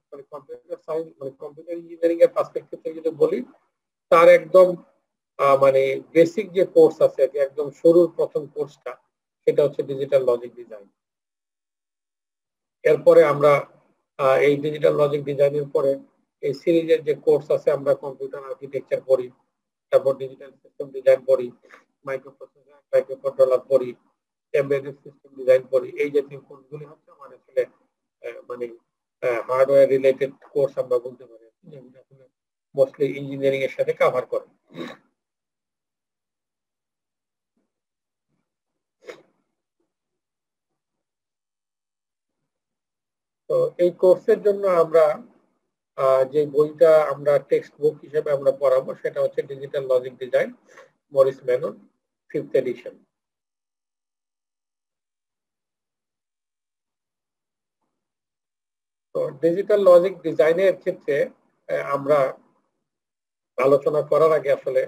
মানে computer science মানে computer engineering এর পার্সপেক্টিভ থেকে যদি বলি, তার একদম মানে বেসিক যে কোর্স আছে, একদম শুরুর প্রথম কোর্সটা, সেটা হচ্ছে ডিজিটাল লজিক ডিজাইন। এরপরে আমরা এই ডিজিটাল লজিক ডিজাইনের পরে এই সিরিজের যে কোর্স আছে, আমরা কম্পিউটার আর্কিটেকচার পড়ি, তারপর ডিজিটাল সিস্টেম ডিজাইন পড়ি, মাইক্রোপ্রসেসর মাইক্রোকন্ট্রোলার পড়ি, এমবেডেড সিস্টেম ডিজাইন পড়ি। এই জাতীয় কোর্সগুলি হচ্ছে আমাদের আসলে মানে হার্ডওয়্যার রিলেটেড কোর্স আমরা বলতে পারি, যেগুলো আসলে মোস্টলি ইঞ্জিনিয়ারিং এর সাথে কভার করে। তো এই কোর্সের জন্য আমরা যে বইটা আমরা টেক্সট বুক হিসেবে আমরা পড়াবো, সেটা হচ্ছে digital logic design, Morris Mano, 5th edition. তো ডিজিটাল লজিক ডিজাইনের ক্ষেত্রে আমরা আলোচনা করার আগে আসলে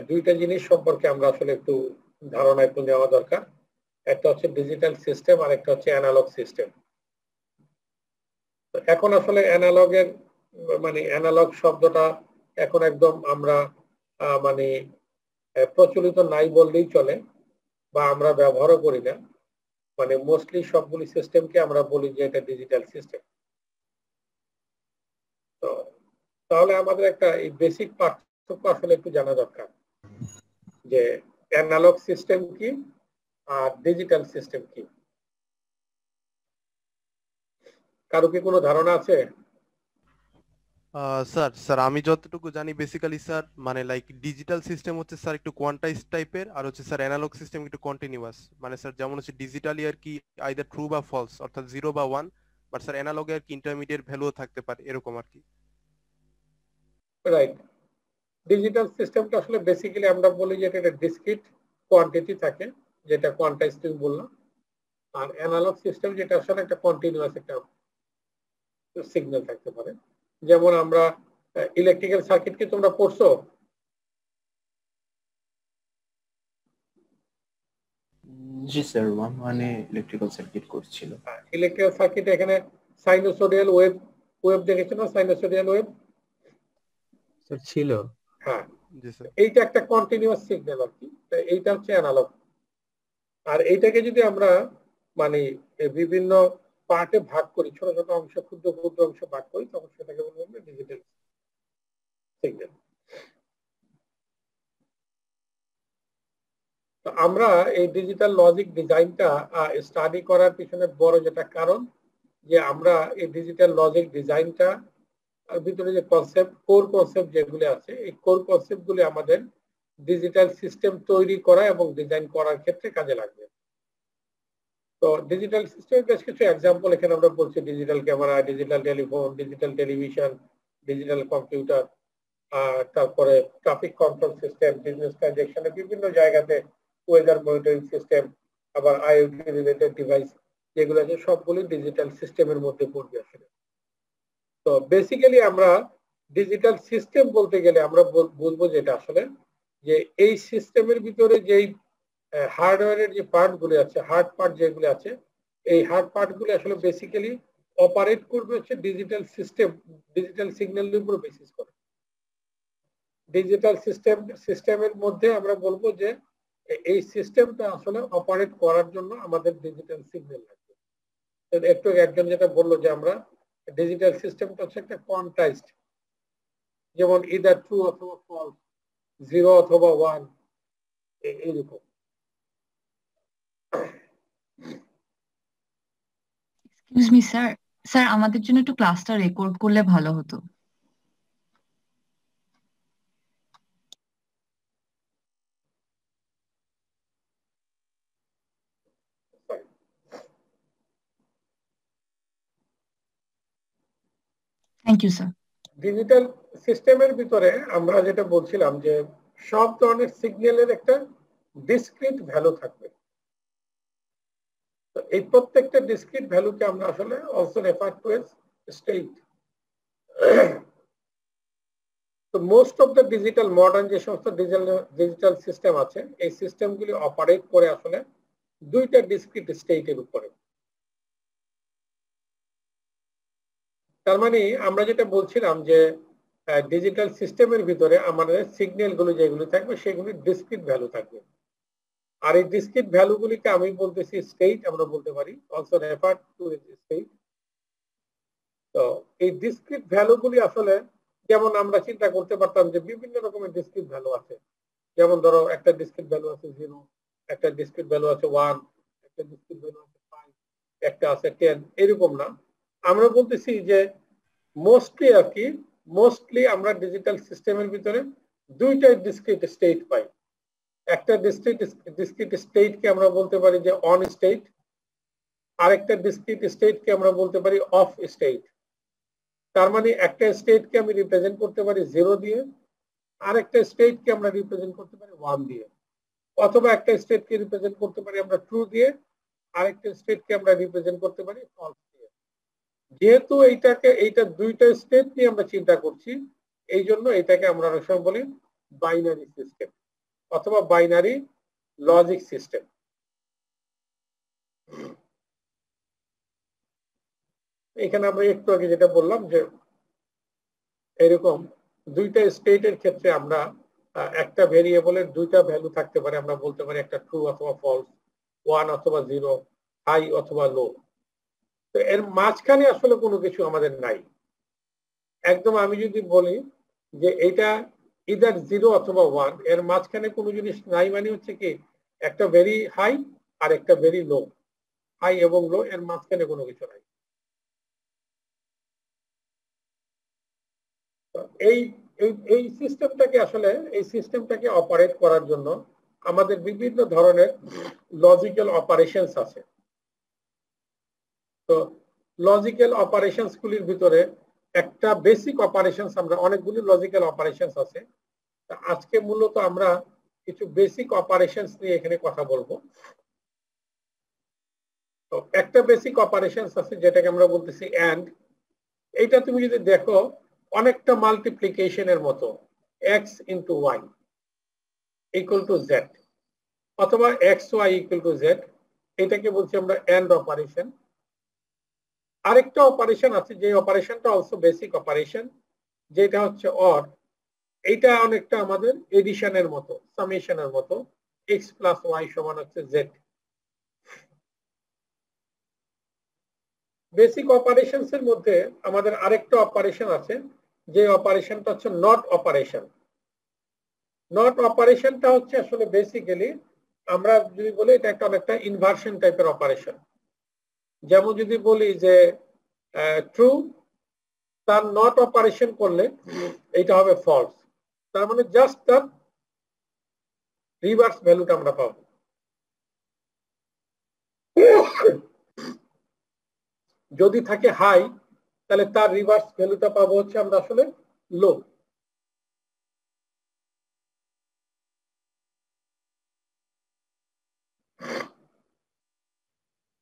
দুইটা জিনিস সম্পর্কে আমরা আসলে একটু ধারণা একটু নেওয়া দরকার। একটা হচ্ছে ডিজিটাল সিস্টেম আর একটা হচ্ছে অ্যানালগ সিস্টেম। এখন আসলে অ্যানালগের মানে অ্যানালগ শব্দটা এখন একদম আমরা মানে প্রচলিত নাই বললেই চলে, বা আমরা ব্যবহারও করি না। মানে মোস্টলি সবগুলি সিস্টেমকে আমরা বলি যে এটা ডিজিটাল সিস্টেম। তো তাহলে আমাদের একটা এই বেসিক পার্থক্য আসলে একটু জানা দরকার যে অ্যানালগ সিস্টেম কি আর ডিজিটাল সিস্টেম কি। কারো কি কোনো ধারণা আছে? স্যার আমি যতটুকু জানি বেসিক্যালি স্যার, মানে লাইক ডিজিটাল সিস্টেম হচ্ছে স্যার একটু কোয়ান্টাইজ টাইপের, আর হচ্ছে স্যার অ্যানালগ সিস্টেম একটু কন্টিনিউয়াস। মানে স্যার যেমন হচ্ছে ডিজিটালি আর কি আইদার ট্রু বা ফলস, অর্থাৎ 0 বা 1, বাট স্যার অ্যানালগে আর কি ইন্টারমিডিয়েট ভ্যালুও থাকতে পারে, এরকম আর কি। রাইট। ডিজিটাল সিস্টেমটা আসলে বেসিক্যালি আমরা বলি যে এটা ডিসক্রিট কোয়ান্টিটি থাকে, যেটা কোয়ান্টাইজ তুমি বললাম। আর অ্যানালগ সিস্টেম যেটা আসলে একটা কন্টিনিউয়াস একটা সিগন্যাল থাকতে পারে। যেমন আমরা ইলেকট্রিক্যাল সার্কিট কি তোমরা পড়ছো? জি স্যার, মানে ইলেকট্রিক্যাল সার্কিট করছিল। ইলেকট্রিক্যাল সার্কিট এখানে সাইনোসোডিয়াল ওয়েভ ওয়েভ দেখেছো না? সাইনোসোডিয়াল ওয়েভ স্যার ছিল। হ্যাঁ, জি স্যার। এইটা একটা কন্টিনিউয়াস সিগন্যাল আর কি। এইটা হচ্ছে অ্যানালগ। আর এইটাকে যদি আমরা মানে বিভিন্ন পার্টে ভাগ করি, ছোট ছোট অংশ, ক্ষুদ্র ক্ষুদ্র অংশ ভাগ করি, তখন সেটাকে বলবো আমরা ডিজিটাল সিগন্যাল। তো আমরা এই ডিজিটাল লজিক ডিজাইনটা স্টাডি করার পিছনে বড় যেটা কারণ, যে আমরা এই ডিজিটাল লজিক ডিজাইনটা আর ভিতরে যে কনসেপ্ট, কোর কনসেপ্ট যেগুলি আছে, এই কোর কনসেপ্ট গুলি আমাদের ডিজিটাল সিস্টেম তৈরি করা এবং ডিজাইন করার ক্ষেত্রে কাজে লাগবে। তো ডিজিটাল সিস্টেমের বেশ কিছু এক্সাম্পল এখানে আমরা বলছি: digital camera, digital telephone, digital television, digital computer, তারপরে ট্রাফিক কন্ট্রোল সিস্টেম, বিজনেস ট্রানজাকশনে বিভিন্ন জায়গাতে ওয়েদার মনিটরিং সিস্টেম, আবার আইওটি রিলেটেড ডিভাইস, যেগুলো আছে সবগুলি ডিজিটাল সিস্টেমের মধ্যে পড়বে আসলে। তো বেসিক্যালি আমরা ডিজিটাল সিস্টেম বলতে গেলে আমরা বলবো যেটা আসলে যে এই সিস্টেমের ভিতরে যেই হার্ডওয়্যারের যে পার্ট গুলো আছে, হার্ড পার্ট যেগুলো আছে, এই হার্ড পার্ট গুলো আসলে বেসিক্যালি অপারেট করবে হচ্ছে ডিজিটাল সিস্টেম, ডিজিটাল সিগন্যালের উপর বেসিস করে। ডিজিটাল সিস্টেমের মধ্যে আমরা বলবো যে এই সিস্টেমটা আসলে অপারেট করার জন্য আমাদের ডিজিটাল সিগন্যাল লাগবে। একটু একজন যেটা বললো যে আমরা ডিজিটাল সিস্টেমটা হচ্ছে একটা কোয়ান্টাইজড, যেমন ইদার ট্রু অথবা ফলস, 0 অথবা 1, এইরকম। এক্সকিউজ মি স্যার, স্যার আমাদের জন্য একটু ক্লাসটা রেকর্ড করলে ভালো হতো। Thank you sir. ডিজিটাল সিস্টেমের ভিতরে আমরা যেটা বলছিলাম যে সব ধরনের সিগন্যালের একটা ডিসক্রিট ভ্যালু থাকবে। তো এই প্রত্যেকটা ডিসক্রিট ভ্যালুকে আমরা আসলে also refer to as state. তো most of the digital modern যে সমস্ত ডিজিটাল সিস্টেম আছে, এই সিস্টেমগুলি অপারেট করে আসলে দুইটা ডিসক্রিট স্টেটের উপরে। তার মানে আমরা যেটা বলছিলাম যে ডিজিটাল সিস্টেমের ভিতরে আমাদের সিগন্যাল গুলো যেগুলো থাকবে সেগুলি ডিসক্রিট ভ্যালু থাকবে। আর এই ডিসক্রিট ভ্যালু গুলিকে আমি বলতেছি স্টেট, আমরা বলতে পারি অলসো রেফার টু স্টেট। তো এই ডিসক্রিট ভ্যালু গুলি আসলে যেমন আমরা চিন্তা করতে পারতাম যে বিভিন্ন রকমের ডিসক্রিট ভ্যালু আছে, যেমন ধরো একটা ডিসক্রিট ভ্যালু আছে 0, একটা ডিসক্রিট ভ্যালু আছে 1, একটা ডিসক্রিট ভ্যালু আছে 5, একটা আছে 10, এরকম না। আমরা বলতেছি যে মোস্টলি আমরা ডিজিটাল সিস্টেমের ভিতরে দুইটা ডিসক্রিট স্টেট পাই। একটা ডিসক্রিট স্টেটকে আমরা বলতে পারি যে অন স্টেট, আরেকটা ডিসক্রিট স্টেটকে আমরা বলতে পারি অফ স্টেট। তার মানে একটা স্টেটকে আমি রিপ্রেজেন্ট করতে পারি 0 দিয়ে, আরেকটা স্টেটকে আমরা রিপ্রেজেন্ট করতে পারি 1 দিয়ে, অথবা একটা স্টেটকে রিপ্রেজেন্ট করতে পারি আমরা ট্রু দিয়ে, আরেকটা স্টেটকে আমরা রিপ্রেজেন্ট করতে পারি ফলস দিয়ে। যেহেতু এইটা দুইটা স্টেট নিয়ে আমরা চিন্তা করছি, এই জন্য এটাকে আমরা অনেক সময় বলি বাইনারি সিস্টেম অথবা বাইনারি লজিক সিস্টেম। এখানে আমরা একটু আগে যেটা বললাম যে এরকম দুইটা স্টেটের ক্ষেত্রে আমরা একটা ভেরিয়েবলের দুইটা ভ্যালু থাকতে পারে, আমরা বলতে পারি একটা ট্রু অথবা ফলস, 1 অথবা 0, হাই অথবা লো। তো এর মাঝখানে আসলে কোনো কিছু আমাদের নাই। একদম আমি যদি বলি যে এটা ইদার 0 অথবা 1, এর মাঝখানে কোনো জিনিস নাই মানে হচ্ছে কি একটা ভেরি হাই আর একটা ভেরি লো, হাই এবং লো, এর মাঝখানে কোনো কিছু নাই। এই এই সিস্টেমটাকে অপারেট করার জন্য আমাদের বিভিন্ন ধরনের লজিক্যাল অপারেশনস আছে। তো লজিক্যাল অপারেশনস গুলির ভিতরে একটা বেসিক অপারেশনস, আমরা অনেকগুলি লজিক্যাল অপারেশনস আছে, আজকে মূলত আমরা কিছু বেসিক অপারেশনস নিয়ে এখানে কথা বলবো। তো একটা বেসিক অপারেশনস আছে যেটাকে আমরা বলতেছি এন্ড। এইটা তুমি যদি দেখো অনেকটা মাল্টিপ্লিকেশনের মতো, x into Y equal to Z অথবা X Y equal to Z, এটাকে বলছি আমরা এন্ড অপারেশন। আরেকটা অপারেশন আছে যে অপারেশনটা অলসো বেসিক অপারেশন, যেটা হচ্ছে অর। এইটা অনেকটা আমাদের এডিশনের মতো, সামেশনের মতো, x প্লাস ওয়াই সমান হচ্ছে জেড। বেসিক অপারেশনস এর মধ্যে আমাদের আরেকটা অপারেশন আছে, যে অপারেশনটা হচ্ছে নট অপারেশন। নট অপারেশনটা হচ্ছে আসলে বেসিক্যালি আমরা যদি বলি এটা একটা অনেকটা ইনভার্সন টাইপের অপারেশন। যেমন যদি বলি যে ট্রু, তার নট অপারেশন করলে এটা হবে ফলস, তার মানে জাস্ট তার রিভার্স ভ্যালুটা আমরা পাবো। যদি থাকে হাই, তাহলে তার রিভার্স ভ্যালুটা পাবো হচ্ছে আমরা আসলে লো।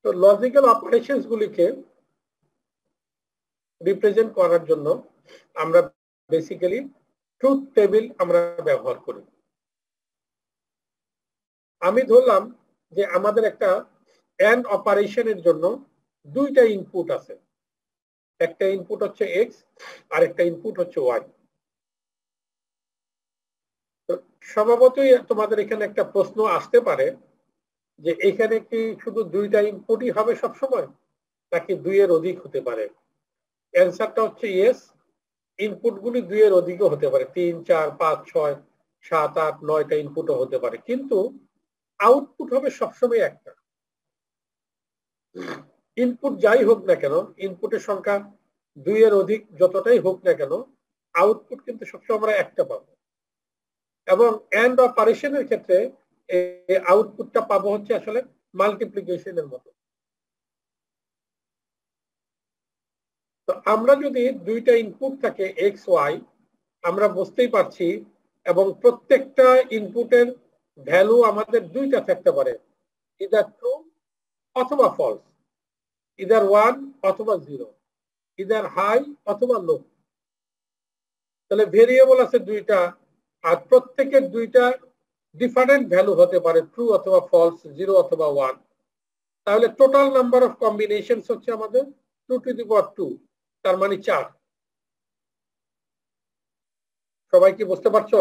তো লজিক্যাল অপারেশনস গুলিকে রিপ্রেজেন্ট করার জন্য আমরা বেসিক্যালি ট্রুথ টেবিল আমরা ব্যবহার করি। আমি ধরলাম যে আমাদের একটা এন্ড অপারেশনের জন্য দুইটা ইনপুট আছে, একটা ইনপুট হচ্ছে এক্স আর একটা ইনপুট হচ্ছে ওয়াই। তো স্বভাবতই তোমাদের এখানে একটা প্রশ্ন আসতে পারে যে এখানে কি শুধু দুইটা ইনপুটই হবে সবসময়, নাকি দুইয়ের অধিক হতে পারে? অ্যান্সারটা হচ্ছে ইয়েস, ইনপুট গুলি দুইয়ের অধিকও হতে পারে, 3, 4, 5, 6, 7, 8, 9টা ইনপুটও হতে পারে, কিন্তু আউটপুট হবে সবসময় একটা। ইনপুট যাই হোক না কেন, ইনপুটের সংখ্যা দুইয়ের অধিক যতটাই হোক না কেন, আউটপুট কিন্তু সবসময় আমরা একটা পাবো। এবং এন্ড অপারেশনের ক্ষেত্রে এই আউটপুটটা পাবো হচ্ছে আসলে মাল্টিপ্লিকেশনের মতো। তো আমরা যদি দুইটা ইনপুট থাকে এক্স ওয়াই, আমরা বুঝতেই পারছি, এবং প্রত্যেকটা ইনপুটের ভ্যালু আমাদের দুইটা থাকতে পারে, ইদার ট্রু অথবা ফলস, ইদার 1 অথবা 0, ইদার হাই অথবা লো। তাহলে ভেরিয়েবল আছে দুইটা, আর প্রত্যেকের দুইটা ডিফারেন্ট ভ্যালু হতে পারে, ট্রু অথবা ফলস, 0 অথবা 1। তাহলে টোটাল নাম্বার অফ কম্বিনেশনস হচ্ছে আমাদের 2 টু দি পাওয়ার 2। তার মানে 4। সবাই কি বুঝতে পারছো?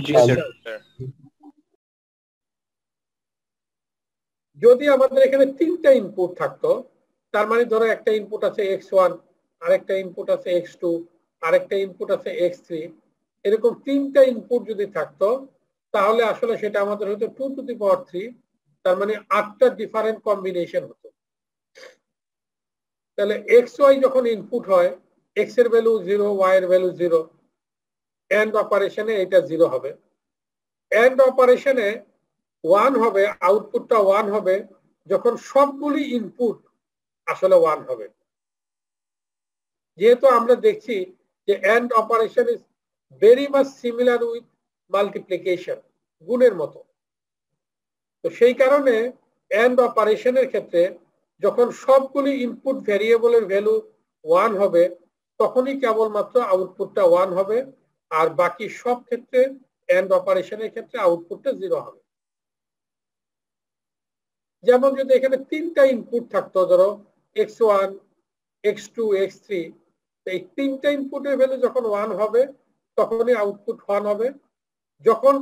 জি স্যার। যদি আমাদের এখানে 3টা ইনপুট থাকতো, তার মানে ধরো একটা ইনপুট আছে x1, আরেকটা ইনপুট আছে x2, আরেকটা ইনপুট আছে x3, এরকম 3টা ইনপুট যদি থাকতো তাহলে আসলে সেটা আমাদের হতো 2⁻3, তার মানে 8টা ডিফারেন্ট কম্বিনেশন হতো। তাহলে xy যখন ইনপুট হয়, x এর ভ্যালু 0, y এর ভ্যালু 0, এন্ড অপারেশনে এটা 0 হবে। এন্ড অপারেশনে 1 হবে, আউটপুটটা 1 হবে যখন সবগুলি ইনপুট আসলে 1 হবে। যেহেতু আমরা দেখছি যে and operation is very much similar with multiplication, গুণের মতো। তো সেই কারণে এন্ড অপারেশনের ক্ষেত্রে যখন সবগুলি ইনপুট ভ্যারিয়েবলের ভ্যালু 1 হবে তখনই কেবলমাত্র আউটপুটটা 1 হবে, আর বাকি সব ক্ষেত্রে এন্ড অপারেশনের ক্ষেত্রে আউটপুটটা 0 হবে। যেমন যদি এখানে 3টা ইনপুট থাকতো, ধরো x1, x2, x3, এই 3টা ইনপুটের ভ্যালু যখন 1 হবে তখনই আউটপুট 1 হবে। যখন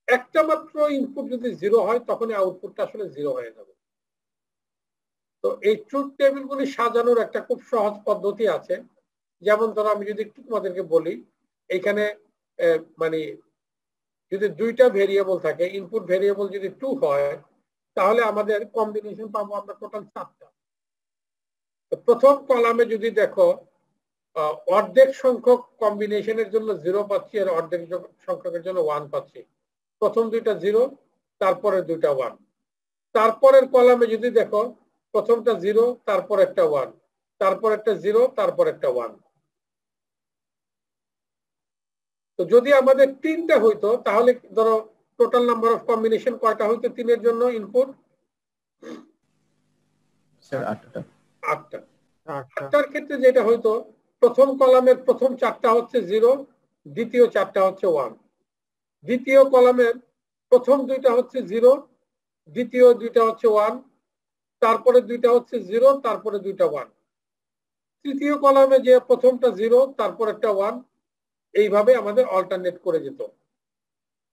একটা মাত্র ইনপুট যদি 0 হয় তখনই আউটপুটটা আসলে 0 হয়ে যাবে। তো এই ট্রুথ টেবিলগুলি সাজানোর একটা খুব সহজ পদ্ধতি আছে। যেমন ধরো আমি যদি একটু তোমাদেরকে বলি, এখানে মানে যদি 2টা ভেরিয়েবল থাকে, ইনপুট ভেরিয়েবল যদি 2 হয় তাহলে আমাদের কম্বিনেশন পাবো আমরা টোটাল 4টা। প্রথম কলামে যদি দেখো অর্ধেক সংখ্যক কম্বিনেশনের জন্য 0 পাচ্ছি, আর অর্ধেক সংখ্যকের জন্য 1 পাচ্ছি। প্রথম 2টা 0, তারপরে 2টা 1। তারপরের কলামে যদি দেখো প্রথমটা 0, তারপর একটা 1, তারপর একটা 0, তারপর একটা 1। তো যদি আমাদের 3টা হইতো তাহলে ধরো টোটাল নাম্বার অফ কম্বিনেশন কয়টা হইতো 3 এর জন্য ইনপুট? স্যার 8টা। 8টা। 8টার ক্ষেত্রে যেটা হইতো, প্রথম কলামের প্রথম 4টা হচ্ছে 0, দ্বিতীয় 4টা হচ্ছে 1। দ্বিতীয় কলামের প্রথম 2টা হচ্ছে 0, দ্বিতীয় 2টা হচ্ছে 1, তারপরে 2টা হচ্ছে 0, তারপরে 2টা 1। তৃতীয় কলামে যে প্রথমটা 0, তারপর একটা 1, এইভাবে আমাদের অল্টারনেট করে যেত।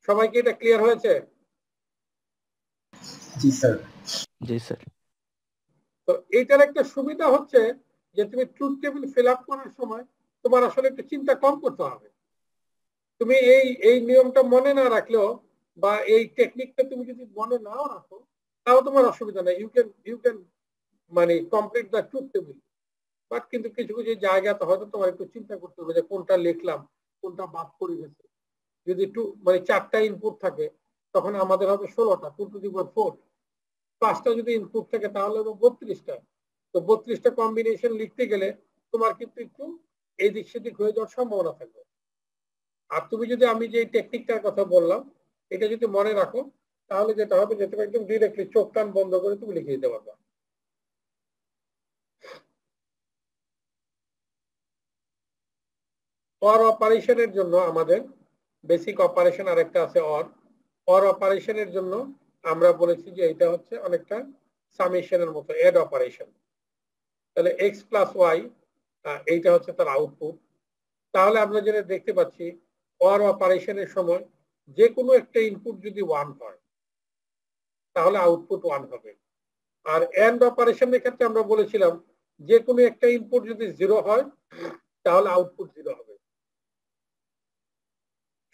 সবাইকে এটা ক্লিয়ার হয়েছে? জি স্যার। জি স্যার। তো এইটার একটা সুবিধা হচ্ছে যে তুমি ট্রুথ টেবিল ফিল আপ করার সময় তোমার আসলে একটু চিন্তা কম করতে হবে। তুমি এই নিয়মটা মনে না রাখলেও বা এই টেকনিকটা তুমি যদি মনে নাও রাখো তাও তোমার অসুবিধা নেই। ইউ ক্যান মানে complete the truth table. But কিন্তু কিছু কিছু জায়গাতে হয়তো তোমার একটু চিন্তা করতে হবে যে কোনটা লিখলাম, কোনটা বাদ পড়ে গেছে। যদি মানে 4টা ইনপুট থাকে তখন আমাদের হবে 16টা, 2⁴। 5টা যদি ইনপুট থাকে তাহলে হবে 32টা। তো 32টা কম্বিনেশন লিখতে গেলে তোমার কিন্তু একটু এই দিক সেদিক হয়ে যাওয়ার সম্ভাবনা থাকবে। আর তুমি যদি আমি যে টেকনিকটার কথা বললাম এটা যদি মনে রাখো তাহলে যেটা হবে যে তুমি একদম ডিরেক্টলি চোখ কান বন্ধ করে তুমি লিখে দিতে পারবা। অর অপারেশনের জন্য আমাদের বেসিক অপারেশন আরেকটা আছে অর। অর অপারেশনের জন্য আমরা বলেছি যে এটা হচ্ছে অনেকটা সামেশনের মতো, এড অপারেশন। তাহলে x প্লাস ওয়াই এইটা হচ্ছে তার আউটপুট। তাহলে আমরা যেটা দেখতে পাচ্ছি অর অপারেশনের সময় যে কোনো একটা ইনপুট যদি 1 হয় তাহলে আউটপুট 1 হবে। আর এন্ড অপারেশনের ক্ষেত্রে আমরা বলেছিলাম যে কোনো একটা ইনপুট যদি 0 হয় তাহলে আউটপুট 0 হবে।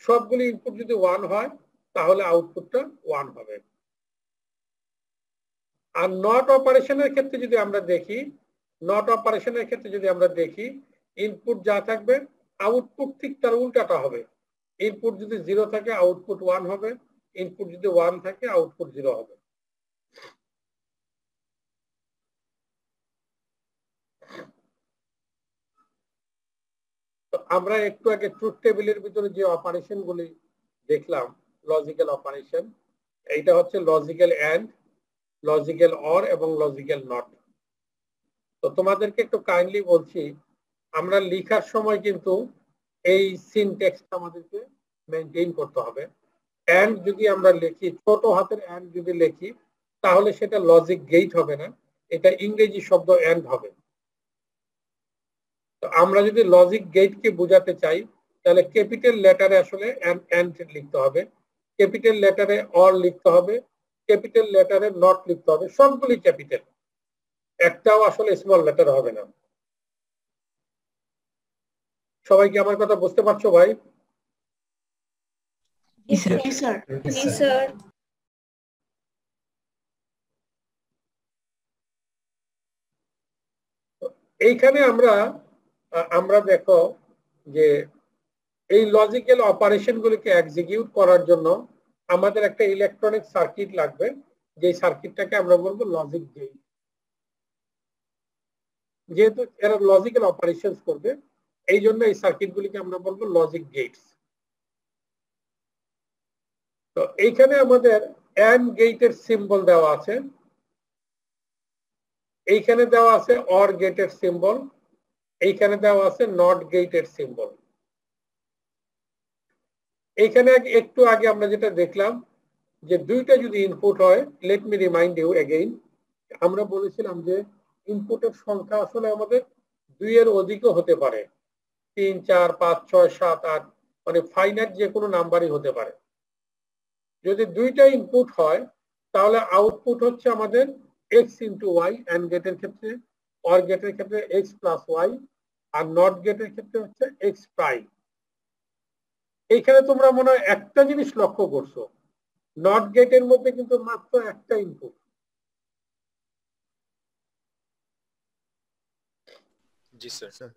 সবগুলি ইনপুট যদি 1 হয় তাহলে আউটপুটটা 1 হবে। আর নট অপারেশনের ক্ষেত্রে যদি আমরা দেখি, ইনপুট যা থাকবে আউটপুট ঠিক তার উল্টাটা হবে। ইনপুট যদি 0 থাকে আউটপুট 1 হবে, ইনপুট যদি 1 থাকে আউটপুট 0 হবে। তো আমরা একটু আগে ট্রুথ টেবিলের ভিতরে যে অপারেশন গুলি দেখলাম, লজিক্যাল অপারেশন, এইটা হচ্ছে লজিক্যাল এন্ড, লজিক্যাল অর এবং লজিক্যাল নট। তো তোমাদেরকে একটু কাইন্ডলি বলছি, আমরা লেখার সময় কিন্তু এই সিনট্যাক্সটা আমাদেরকে মেনটেন করতে হবে। এন্ড যদি আমরা লিখি, ছোট হাতের এন্ড যদি লিখি তাহলে সেটা লজিক গেট হবে না, এটা ইংরেজি শব্দ এন্ড হবে। তো আমরা যদি লজিক গেটকে বোঝাতে চাই তাহলে ক্যাপিটাল লেটারে আসলে এন্ড লিখতে হবে, ক্যাপিটাল লেটারে অর লিখতে হবে, ক্যাপিটাল লেটারে নট লিখতে হবে, সবগুলি ক্যাপিটাল, একটাও আসলে স্মল লেটার হবে না। সবাই কি আমার কথা বুঝতে পারছো ভাই? এইখানে আমরা দেখো যে এই লজিক্যাল অপারেশন গুলিকে এক্সিকিউট করার জন্য আমাদের একটা ইলেকট্রনিক সার্কিট লাগবে, যে সার্কিটটাকে আমরা বলবো লজিক গেট। যেহেতু এরা লজিক্যাল অপারেশন করবে এই জন্য এই সার্কিট গুলিকে আমরা বলবো লজিক গেটস। তো এইখানে আমাদের এন্ড গেটের সিম্বল দেওয়া আছে, এইখানে দেওয়া আছে অর গেটের সিম্বল, এইখানে দেওয়া আছে নট গেটের সিম্বল। এইখানে একটু আগে আমরা যেটা দেখলাম যে দুইটা যদি ইনপুট হয়, let me remind you again, আমরা বলেছিলাম যে ইনপুটের সংখ্যা আসলে আমাদের 2 এর অধিকও হতে পারে, 3 4 5 6 7 8, মানে ফাইনাইট যে কোনো নাম্বারই হতে পারে। যদি দুইটা ইনপুট হয় তাহলে আউটপুট হচ্ছে আমাদের x ইন্টু ওয়াই এন্ড গেটের ক্ষেত্রে, অর গেটের ক্ষেত্রে x প্লাস ওয়াই, আর নট গেটের ক্ষেত্রে হচ্ছে x প্রাইম। এইখানে তোমরা মনে হয় একটা জিনিস লক্ষ্য করছো, নট গেটের মধ্যে কিন্তু মাত্র একটা ইনপুট। G sir.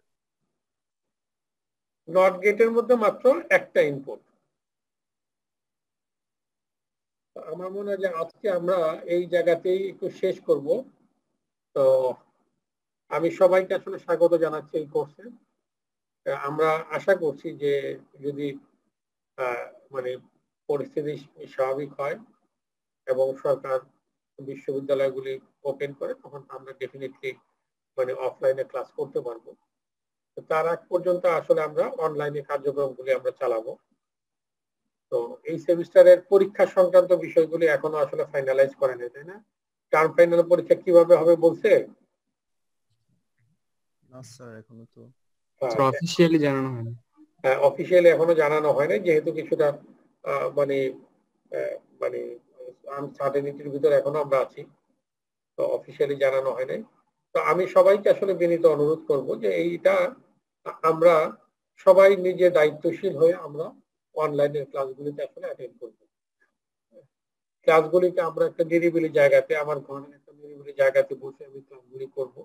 নট গেটের মধ্যে মাত্র একটা ইনপুট। আমার মনে হয় যে আজকে আমরা এই জায়গাতেই একটু শেষ করব। তো আমি সবাইকে আসলে স্বাগত জানাচ্ছি এই কোর্সে। আমরা আশা করছি যে যদি মানে পরিস্থিতি স্বাভাবিক হয় এবং সরকার বিশ্ববিদ্যালয়গুলি ওপেন করে, তখন আমরা ডেফিনেটলি মানে অফলাইনে ক্লাস করতে পারবো। তার আগ পর্যন্ত আসলে আমরা অনলাইনে কার্যক্রমগুলি আমরা চালাবো। তো এই সেমিস্টারের পরীক্ষা সংক্রান্ত বিষয়গুলি এখনো আসলে ফাইনালাইজ করে নেই, তাই না? টার্ম ফাইনাল পরীক্ষা কিভাবে হবে বলছে? না স্যার, এখনো তো অফিসিয়ালি জানানো হয়নি। হ্যাঁ, অফিসিয়ালি এখনো জানানো হয় না, যেহেতু কিছুটা মানে মানে আনসার্টেনিটির ভিতরে এখনো আমরা আছি, তো অফিসিয়ালি জানানো হয় নাই। তো আমি সবাইকে আসলে বিনীত অনুরোধ করব যে এইটা আমরা সবাই নিজে দায়িত্বশীল হয়ে আমরা অনলাইনের ক্লাসগুলিতে আসলে অ্যাটেন্ড করব। ক্লাসগুলিকে আমরা একটা নিরিবিলি জায়গাতে, আমার ঘরের একটা নিরিবিলি জায়গাতে বসে আমি ক্লাসগুলি করব,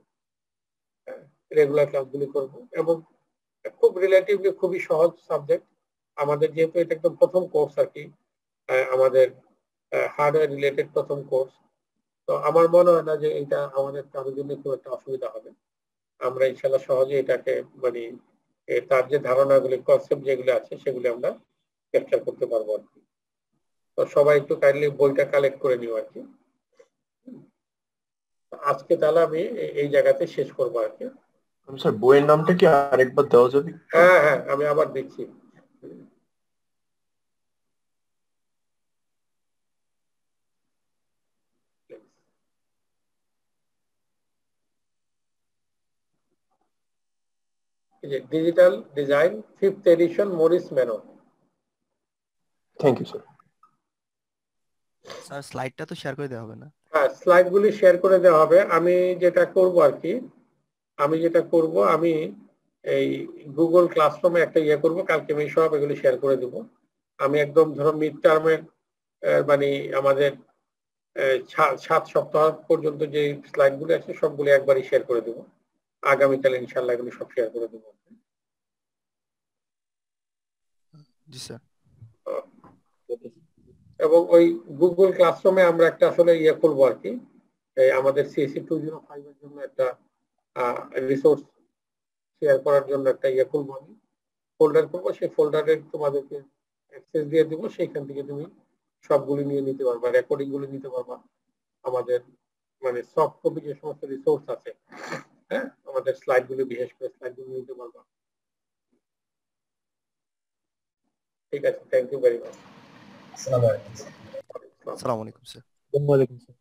রেগুলার ক্লাসগুলি করব। এবং খুব রিলেটিভলি খুবই সহজ সাবজেক্ট আমাদের, যেহেতু এটা একদম প্রথম কোর্স আর কি, আমাদের হার্ডওয়্যার রিলেটেড প্রথম কোর্স। তো আমার মনে হয় না যে এটা আমাদের কারোর জন্য খুব একটা অসুবিধা হবে। আমরা ইনশাল্লাহ সহজে এটাকে মানে তার যে ধারণাগুলি, কনসেপ্ট যেগুলো আছে সেগুলি আমরা ক্যাপচার করতে পারবো আর কি। তো সবাই একটু কাইন্ডলি বইটা কালেক্ট করে নিও আর কি। আজকে তাহলে আমি এই জায়গাতে শেষ করবো আর কি। স্যার বইয়ের নামটা কি আরেকবার দেওয়া যাবে? হ্যাঁ হ্যাঁ, আমি আবার দিচ্ছি। Digital design 5th edition, Morris Mano. Thank you sir. Sir স্লাইডটা তো শেয়ার করে দেওয়া হবে না? হ্যাঁ, স্লাইডগুলি শেয়ার করে দেওয়া হবে। আমি যেটা করব আর কি, আমি এই গুগল ক্লাসরুমে একটা করব, কালকে আমি সব এগুলি শেয়ার করে দিব। আমি একদম ধরো মিড টার্মের মানে আমাদের 7 সপ্তাহ পর্যন্ত যে স্লাইডগুলি আছে সবগুলি একবারই শেয়ার করে দেব। আগামীকাল ইনশাআল্লাহ এগুলি সব শেয়ার করে দেব। জি স্যার। এবং ওই গুগল ক্লাসরুমে আমরা একটা আসলে করবো আর কি, আমাদের CSE 205 এর জন্য একটা রিসোর্স শেয়ার করার জন্য একটা করবো, আমি ফোল্ডার করবো, সেই ফোল্ডারে তোমাদেরকে অ্যাক্সেস দিয়ে দিব, সেইখান থেকে তুমি সবগুলি নিয়ে নিতে পারবা, রেকর্ডিং গুলি নিতে পারবা, আমাদের মানে সফট কপি যে সমস্ত রিসোর্স আছে, হ্যাঁ আমাদের স্লাইড গুলি, বিশেষ করে স্লাইড গুলি নিতে পারবা। ঠিক আছে, থ্যাংক ইউ ভেরি মাচ। আসসালামু আলাইকুম স্যার। ওয়ালাইকুম আসসালাম।